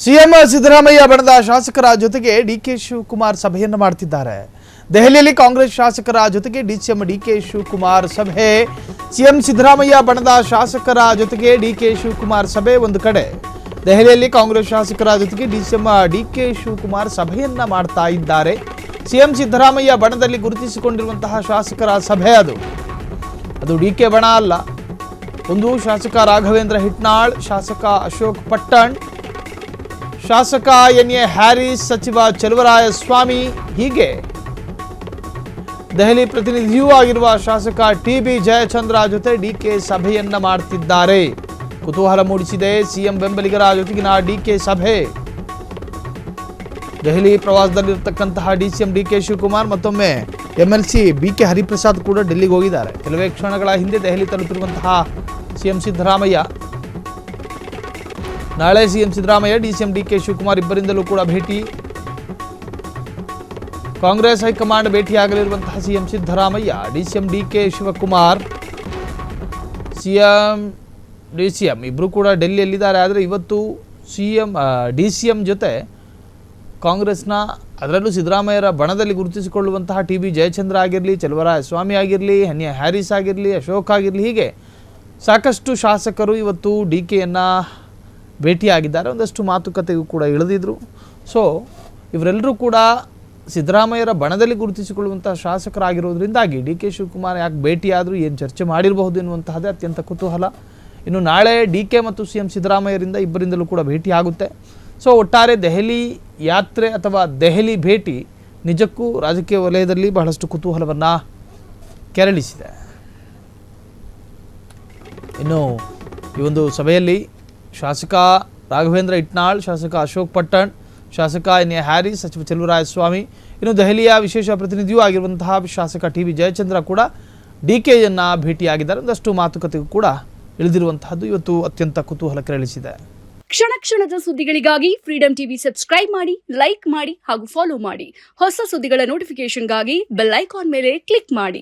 CM Siddaramaiah ಬಣದ ಶಾಸಕರ ಜೊತೆಗೆ ಡಿಕೆ ಶಿವಕುಮಾರ್ ಸಭೆಯನ್ನು ಮಾಡುತ್ತಿದ್ದಾರೆ. ದೆಹಲಿಯಲ್ಲಿ ಕಾಂಗ್ರೆಸ್ ಶಾಸಕರ ಜೊತೆಗೆ ಡಿಸಿಎಂ ಡಿಕೆ ಶಿವಕುಮಾರ್ ಸಭೆ. ಸಿಎಂ ಸಿದ್ದರಾಮಯ್ಯ ಬಣದ ಶಾಸಕರ ಜೊತೆಗೆ ಡಿಕೆ ಶಿವಕುಮಾರ್ ಸಭೆ ಒಂದು ಕಡೆ. ದೆಹಲಿಯಲ್ಲಿ ಕಾಂಗ್ರೆಸ್ ಶಾಸಕರ ಜೊತೆಗೆ ಡಿಸಿಎಂ ಡಿಕೆ ಶಿವಕುಮಾರ್ ಸಭೆಯನ್ನ ಮಾಡ್ತಾ ಇದ್ದಾರೆ. ಸಿಎಂ ಸಿದ್ದರಾಮಯ್ಯ ಬಣದಲ್ಲಿ ಗುರುತಿಸಿಕೊಂಡಿರುವಂತಹ ಶಾಸಕರ ಸಭೆ ಅದು ಡಿಕೆ ಬಣ ಅಲ್ಲ. ಒಂದು ಶಾಸಕ ರಾಘವೇಂದ್ರ ಹಿಟ್ನಾಳ್, ಶಾಸಕ ಅಶೋಕ್ ಪಟ್ಟಣ್, ಶಾಸಕ ಎನ್.ಎ. ಹ್ಯಾರಿಸ್, ಸಚಿವ ಚಲುವರಾಯಸ್ವಾಮಿ, ಹೀಗೆ ದೆಹಲಿ ಪ್ರತಿನಿಧಿಯೂ ಆಗಿರುವ ಶಾಸಕ ಟಿ.ಬಿ. ಜಯಚಂದ್ರ ಜೊತೆ ಡಿಕೆ ಸಭೆಯನ್ನ ಮಾಡ್ತಿದ್ದಾರೆ. ಕುತೂಹಲ ಮೂಡಿಸಿದೆ ಸಿಎಂ ಬೆಂಬಲಿಗರ ಜೊತೆಗಿನ ಡಿಕೆ ಸಭೆ. ದೆಹಲಿ ಪ್ರವಾಸದಲ್ಲಿರತಕ್ಕಂತಹ ಡಿಸಿಎಂ ಡಿಕೆ ಶಿವಕುಮಾರ್ ಮತ್ತೊಮ್ಮೆ ಎಂಎಲ್ಸಿ ಬಿ.ಕೆ. ಹರಿಪ್ರಸಾದ್ ಕೂಡ ಡೆಲ್ಲಿಗೆ ಹೋಗಿದ್ದಾರೆ. ಕೆಲವೇ ಕ್ಷಣಗಳ ಹಿಂದೆ ದೆಹಲಿ ತಲುಪಿರುವಂತಹ ಸಿಎಂ ಸಿದ್ದರಾಮಯ್ಯ. ನಾಳೆ CM Siddaramaiah DCM DK Shivakumar ಇಬ್ಬರಿಂದಲೂ ಕೂಡ ಭೇಟಿ. ಕಾಂಗ್ರೆಸ್ ಹೈಕಮಾಂಡ್ ಭೇಟಿಯಾಗಲಿರುವಂತಹ CM Siddaramaiah, DCM DK Shivakumar, CM DCM ಇಬ್ಬರು ಕೂಡ ಡೆಲ್ಲಿಯಲ್ಲಿದ್ದಾರೆ. ಆದರೆ ಇವತ್ತು ಡಿಸಿಎಂ ಜೊತೆ ಕಾಂಗ್ರೆಸ್ನ, ಅದರಲ್ಲೂ ಸಿದ್ದರಾಮಯ್ಯರ ಬಣದಲ್ಲಿ ಗುರುತಿಸಿಕೊಳ್ಳುವಂತಹ ಟಿ.ಬಿ. ಜಯಚಂದ್ರ ಆಗಿರಲಿ, ಚಲುವರಾಯಸ್ವಾಮಿ ಆಗಿರಲಿ, ಎನ್.ಎ. ಹ್ಯಾರಿಸ್ ಆಗಿರಲಿ, ಅಶೋಕ್ ಆಗಿರಲಿ, ಹೀಗೆ ಸಾಕಷ್ಟು ಶಾಸಕರು ಇವತ್ತು ಡಿಕೆಯನ್ನು ಭೇಟಿಯಾಗಿದ್ದಾರೆ. ಒಂದಷ್ಟು ಮಾತುಕತೆಗೂ ಕೂಡ ಇಳಿದಿದ್ರು. ಸೊ ಇವರೆಲ್ಲರೂ ಕೂಡ ಸಿದ್ದರಾಮಯ್ಯರ ಬಣದಲ್ಲಿ ಗುರುತಿಸಿಕೊಳ್ಳುವಂಥ ಶಾಸಕರಾಗಿರೋದ್ರಿಂದಾಗಿ ಡಿಕೆ ಶಿವಕುಮಾರ್ ಯಾಕೆ ಭೇಟಿಯಾದರೂ, ಏನು ಚರ್ಚೆ ಮಾಡಿರಬಹುದು ಎನ್ನುವಂತಹದ್ದೇ ಅತ್ಯಂತ ಕುತೂಹಲ. ಇನ್ನು ನಾಳೆ ಡಿಕೆ ಮತ್ತು ಸಿಎಂ ಸಿದ್ದರಾಮಯ್ಯರಿಂದ ಇಬ್ಬರಿಂದಲೂ ಕೂಡ ಭೇಟಿಯಾಗುತ್ತೆ. ಸೊ ಒಟ್ಟಾರೆ ದೆಹಲಿ ಯಾತ್ರೆ ಅಥವಾ ದೆಹಲಿ ಭೇಟಿ ನಿಜಕ್ಕೂ ರಾಜಕೀಯ ವಲಯದಲ್ಲಿ ಬಹಳಷ್ಟು ಕುತೂಹಲವನ್ನು ಕೆರಳಿಸಿದೆ. ಇನ್ನು ಈ ಒಂದು ಸಭೆಯಲ್ಲಿ ಶಾಸಕ ರಾಘವೇಂದ್ರ ಹಿಟ್ನಾಳ್, ಶಾಸಕ ಅಶೋಕ್ ಪಟ್ಟಣ್, ಶಾಸಕ ಎನ್.ಎ. ಹ್ಯಾರಿಸ್, ಸಚಿವ ಚಲುವರಾಯಸ್ವಾಮಿ, ಇನ್ನು ದೆಹಲಿಯ ವಿಶೇಷ ಪ್ರತಿನಿಧಿಯೂ ಆಗಿರುವಂತಹ ಶಾಸಕ ಟಿ.ಬಿ. ಜಯಚಂದ್ರ ಕೂಡ ಡಿಕೆಯನ್ನು ಭೇಟಿಯಾಗಿದ್ದಾರೆ. ಒಂದಷ್ಟು ಮಾತುಕತೆಗೂ ಕೂಡ ಇಳಿದಿರುವಂತಹದ್ದು ಇವತ್ತು ಅತ್ಯಂತ ಕುತೂಹಲ ಕೆರಳಿಸಿದೆ. ಕ್ಷಣ ಕ್ಷಣದ ಸುದ್ದಿಗಳಿಗಾಗಿ ಫ್ರೀಡಂ ಟಿವಿ ಸಬ್ಸ್ಕ್ರೈಬ್ ಮಾಡಿ, ಲೈಕ್ ಮಾಡಿ ಹಾಗೂ ಫಾಲೋ ಮಾಡಿ. ಹೊಸ ಸುದ್ದಿಗಳ ನೋಟಿಫಿಕೇಶನ್ಗಾಗಿ ಬೆಲ್ ಐಕಾನ್ ಮೇಲೆ ಕ್ಲಿಕ್ ಮಾಡಿ.